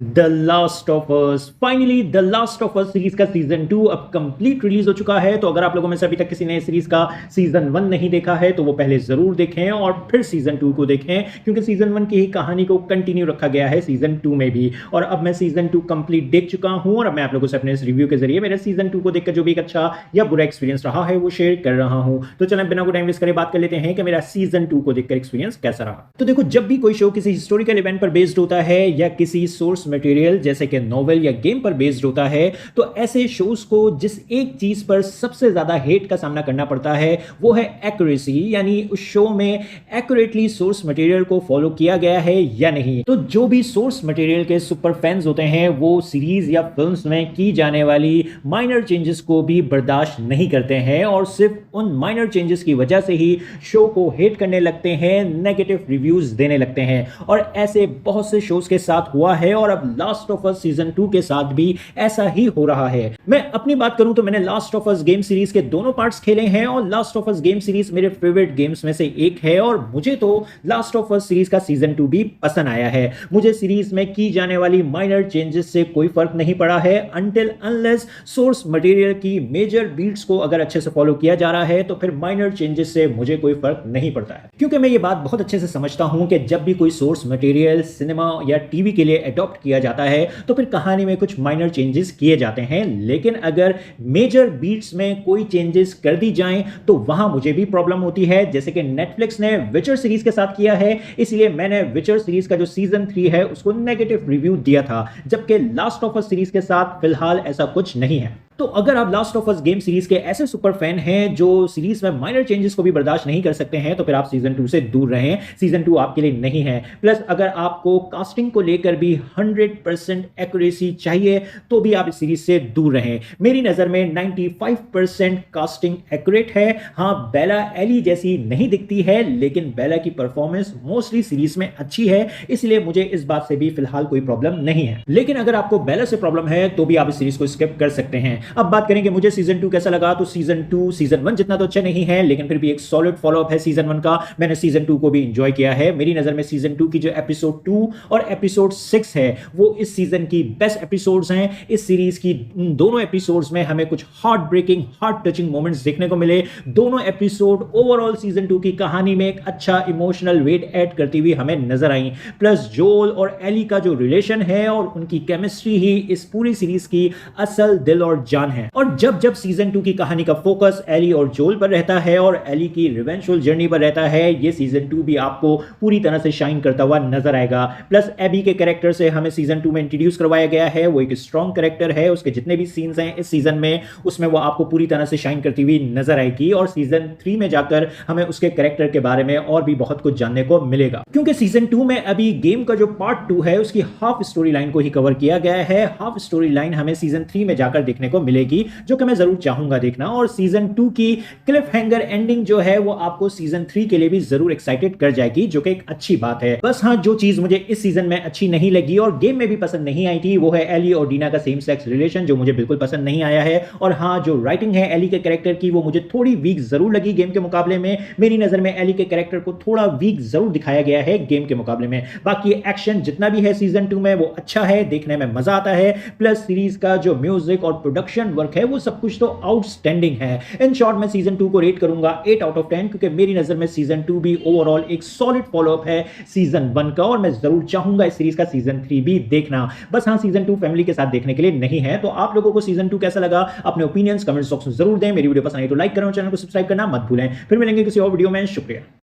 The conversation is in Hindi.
The last of us, finally the last of us series का सीजन 2 अब कंप्लीट रिलीज हो चुका है। तो अगर आप लोगों में से अभी तक किसी ने सीरीज का सीजन 1 नहीं देखा है तो वो पहले जरूर देखें और फिर सीजन 2 को देखें, क्योंकि सीजन 1 की ही कहानी को कंटिन्यू रखा गया है सीजन 2 में भी। और अब मैं सीजन 2 कंप्लीट देख चुका हूं और अब मैं आप लोगों से अपने इस रिव्यू के जरिए मेरे सीजन 2 को देखकर जो भी एक अच्छा या बुरा एक्सपीरियंस रहा है वो शेयर कर रहा हूं। तो चलें बिना कोई टाइम वेस्ट करे बात कर लेते हैं कि मेरा सीजन 2 को देखकर एक्सपीरियंस कैसा रहा। तो देखो, जब भी कोई शो किसी हिस्टोरिकल इवेंट पर बेस्ड होता है या किसी सोर्स मटेरियल जैसे कि नॉवेल या गेम पर बेस्ड होता है, तो ऐसे शोज को जिस एक चीज पर सबसे ज्यादा हेट का सामना करना पड़ता है वो है एक्यूरेसी, यानी उस शो में एक्यूरेटली सोर्स मटेरियल को फॉलो किया गया है या नहीं। तो जो भी सोर्स मटेरियल के सुपर फैंस होते हैं वो सीरीज या फिल्म्स में की जाने वाली माइनर चेंजेस को भी बर्दाश्त नहीं करते हैं और सिर्फ उन माइनर चेंजेस की वजह से ही शो को हेट करने लगते हैं, नेगेटिव रिव्यूज देने लगते हैं। और ऐसे बहुत से शोज के साथ हुआ है और अब लास्ट ऑफ अस सीजन 2 के साथ भी ऐसा ही हो रहा है। मैं अपनी बात करूं तो मैंने last of us game series के दोनों पार्ट्स खेले हैं और last of us game series मेरे फेवरेट गेम्स में से एक है और मुझे तो लास्ट ऑफ अस सीरीज का सीजन 2 भी पसंद आया है। मुझे सीरीज में की जाने वाली माइनर चेंजेस से कोई फर्क नहीं पड़ा है अनटिल अनलेस सोर्स मटेरियल की मेजर बीट्स को अगर अच्छे से फॉलो किया जा रहा है तो फिर माइनर चेंजेस से मुझे कोई फर्क नहीं पड़ता है, क्योंकि मैं ये बात बहुत अच्छे से समझता हूं कि जब भी कोई सोर्स मटेरियल सिनेमा या टीवी के लिए अडॉप्ट किया जाता है तो फिर कहानी में कुछ माइनर चेंजेस किए जाते हैं, लेकिन अगर मेजर बीट्स में कोई चेंजेस कर दी जाएं तो वहां मुझे भी प्रॉब्लम होती है, जैसे कि नेटफ्लिक्स ने विचर सीरीज के साथ किया है। इसलिए मैंने विचर सीरीज का जो सीजन 3 है उसको नेगेटिव रिव्यू दिया था, जबकि लास्ट ऑफ अस सीरीज के साथ फिलहाल ऐसा कुछ नहीं है। तो अगर आप last of us game series के ऐसे सुपर फैन हैं जो सीरीज में माइनर चेंजेस को भी बर्दाश्त नहीं कर सकते हैं तो फिर आप सीजन 2 से दूर रहें, सीजन 2 आपके लिए नहीं है। प्लस अगर आपको कास्टिंग को लेकर भी 100% एक्यूरेसी चाहिए तो भी आप इस सीरीज से दूर रहें। मेरी नजर में 95% कास्टिंग एक्यूरेट है। हाँ, बेला एली जैसी नहीं दिखती है, लेकिन बेला की परफॉर्मेंस मोस्टली सीरीज में अच्छी है, इसलिए मुझे इस बात से भी फिलहाल कोई प्रॉब्लम नहीं है। लेकिन अगर आपको बेला से प्रॉब्लम है तो भी आप इस सीरीज को स्किप कर सकते हैं। अब बात करेंगे मुझे सीजन 2 कैसा लगा, तो सीजन 2 सीजन 1 जितना तो अच्छा नहीं है, लेकिन फिर भी एक सॉलिड फॉलोअप है सीजन 1 का। मैंने सीजन 2 को भी एंजॉय किया है। मेरी नजर में सीजन 2 की जो एपिसोड 2 और एपिसोड 6 है वो इस सीजन की बेस्ट एपिसोड्स हैं। इस सीरीज की दोनों एपिसोड्स में हमें कुछ heart breaking, heart touching moments देखने को मिले। दोनों एपिसोड ओवरऑल सीजन 2 की कहानी में एक अच्छा इमोशनल वेट ऐड करती हुई हमें नजर आई। प्लस जोल और एली का जो रिलेशन है और उनकी केमिस्ट्री ही इस पूरी सीरीज की असल दिल और जान है। और जब जब सीजन 2 की कहानी का फोकस एली और जोल पर रहता है और एली की रिवेंजफुल जर्नी पर रहता है, ये सीजन 2 भी आपको पूरी तरह से शाइन करता हुआ नजर आएगा। प्लस एबी के कैरेक्टर से हमें सीजन 2 में इंट्रोड्यूस करवाया गया है। वो एक स्ट्रॉन्ग कैरेक्टर है, उसके जितने भी सीन्स हैं इस सीजन में उसमें वो आपको पूरी तरह से शाइन करती हुई नजर आएगी और सीजन 3 में जाकर हमें उसके कैरेक्टर के बारे में और भी बहुत कुछ जानने को मिलेगा, क्योंकि सीजन 2 में अभी गेम का जो पार्ट 2 है उसकी हाफ स्टोरी लाइन को ही कवर किया गया है। हाफ स्टोरी लाइन हमें सीजन 3 में जाकर देखने को मिलेगी, जो कि मैं जरूर चाहूंगा देखना। और सीजन 2 की क्लिफ हैंगर एंडिंग जो है वो आपको सीजन 3 के लिए भी जरूर एक्साइटेड कर जाएगी, जो कि एक अच्छी बात है। बस हाँ, जो चीज मुझे इस सीजन में अच्छी नहीं लगी और गेम में भी पसंद नहीं आई थी वो है एली और डीना का सेम सेक्स रिलेशन, जो मुझे बिल्कुल पसंद नहीं आया है। और हाँ, जो राइटिंग है एली के कैरेक्टर की वो मुझे थोड़ी वीक जरूर लगी गेम के मुकाबले में। मेरी नजर में एली के कैरेक्टर को थोड़ा वीक जरूर दिखाया गया है गेम के मुकाबले में। बाकी एक्शन जितना भी है सीजन 2 में वो अच्छा है, देखने में मजा आता है। प्लस सीरीज का जो म्यूजिक और प्रोडक्शन वर्क है वो सब कुछ तो आउटस्टैंडिंग है। इन शॉर्ट मैं सीजन 2 को रेट करूंगा 8 आउट ऑफ 10, क्योंकि मेरी नजर में सीजन 2 भी ओवरऑल एक सॉलिड फॉलोअप है सीजन 1 का और मैं जरूर चाहूंगा इस सीरीज का सीजन 3 भी देखना। बस हाँ, सीजन 2 फैमिली के साथ देखने के लिए नहीं है। तो आप लोगों को सीजन 2 कैसा लगा अपने ओपिनियंस कमेंट बॉक्स में जरूर दें। मेरी वीडियो पसंद आई तो लाइक करें और चैनल को सब्सक्राइब करना मत भूलें। फिर मिलेंगे किसी और वीडियो में। शुक्रिया।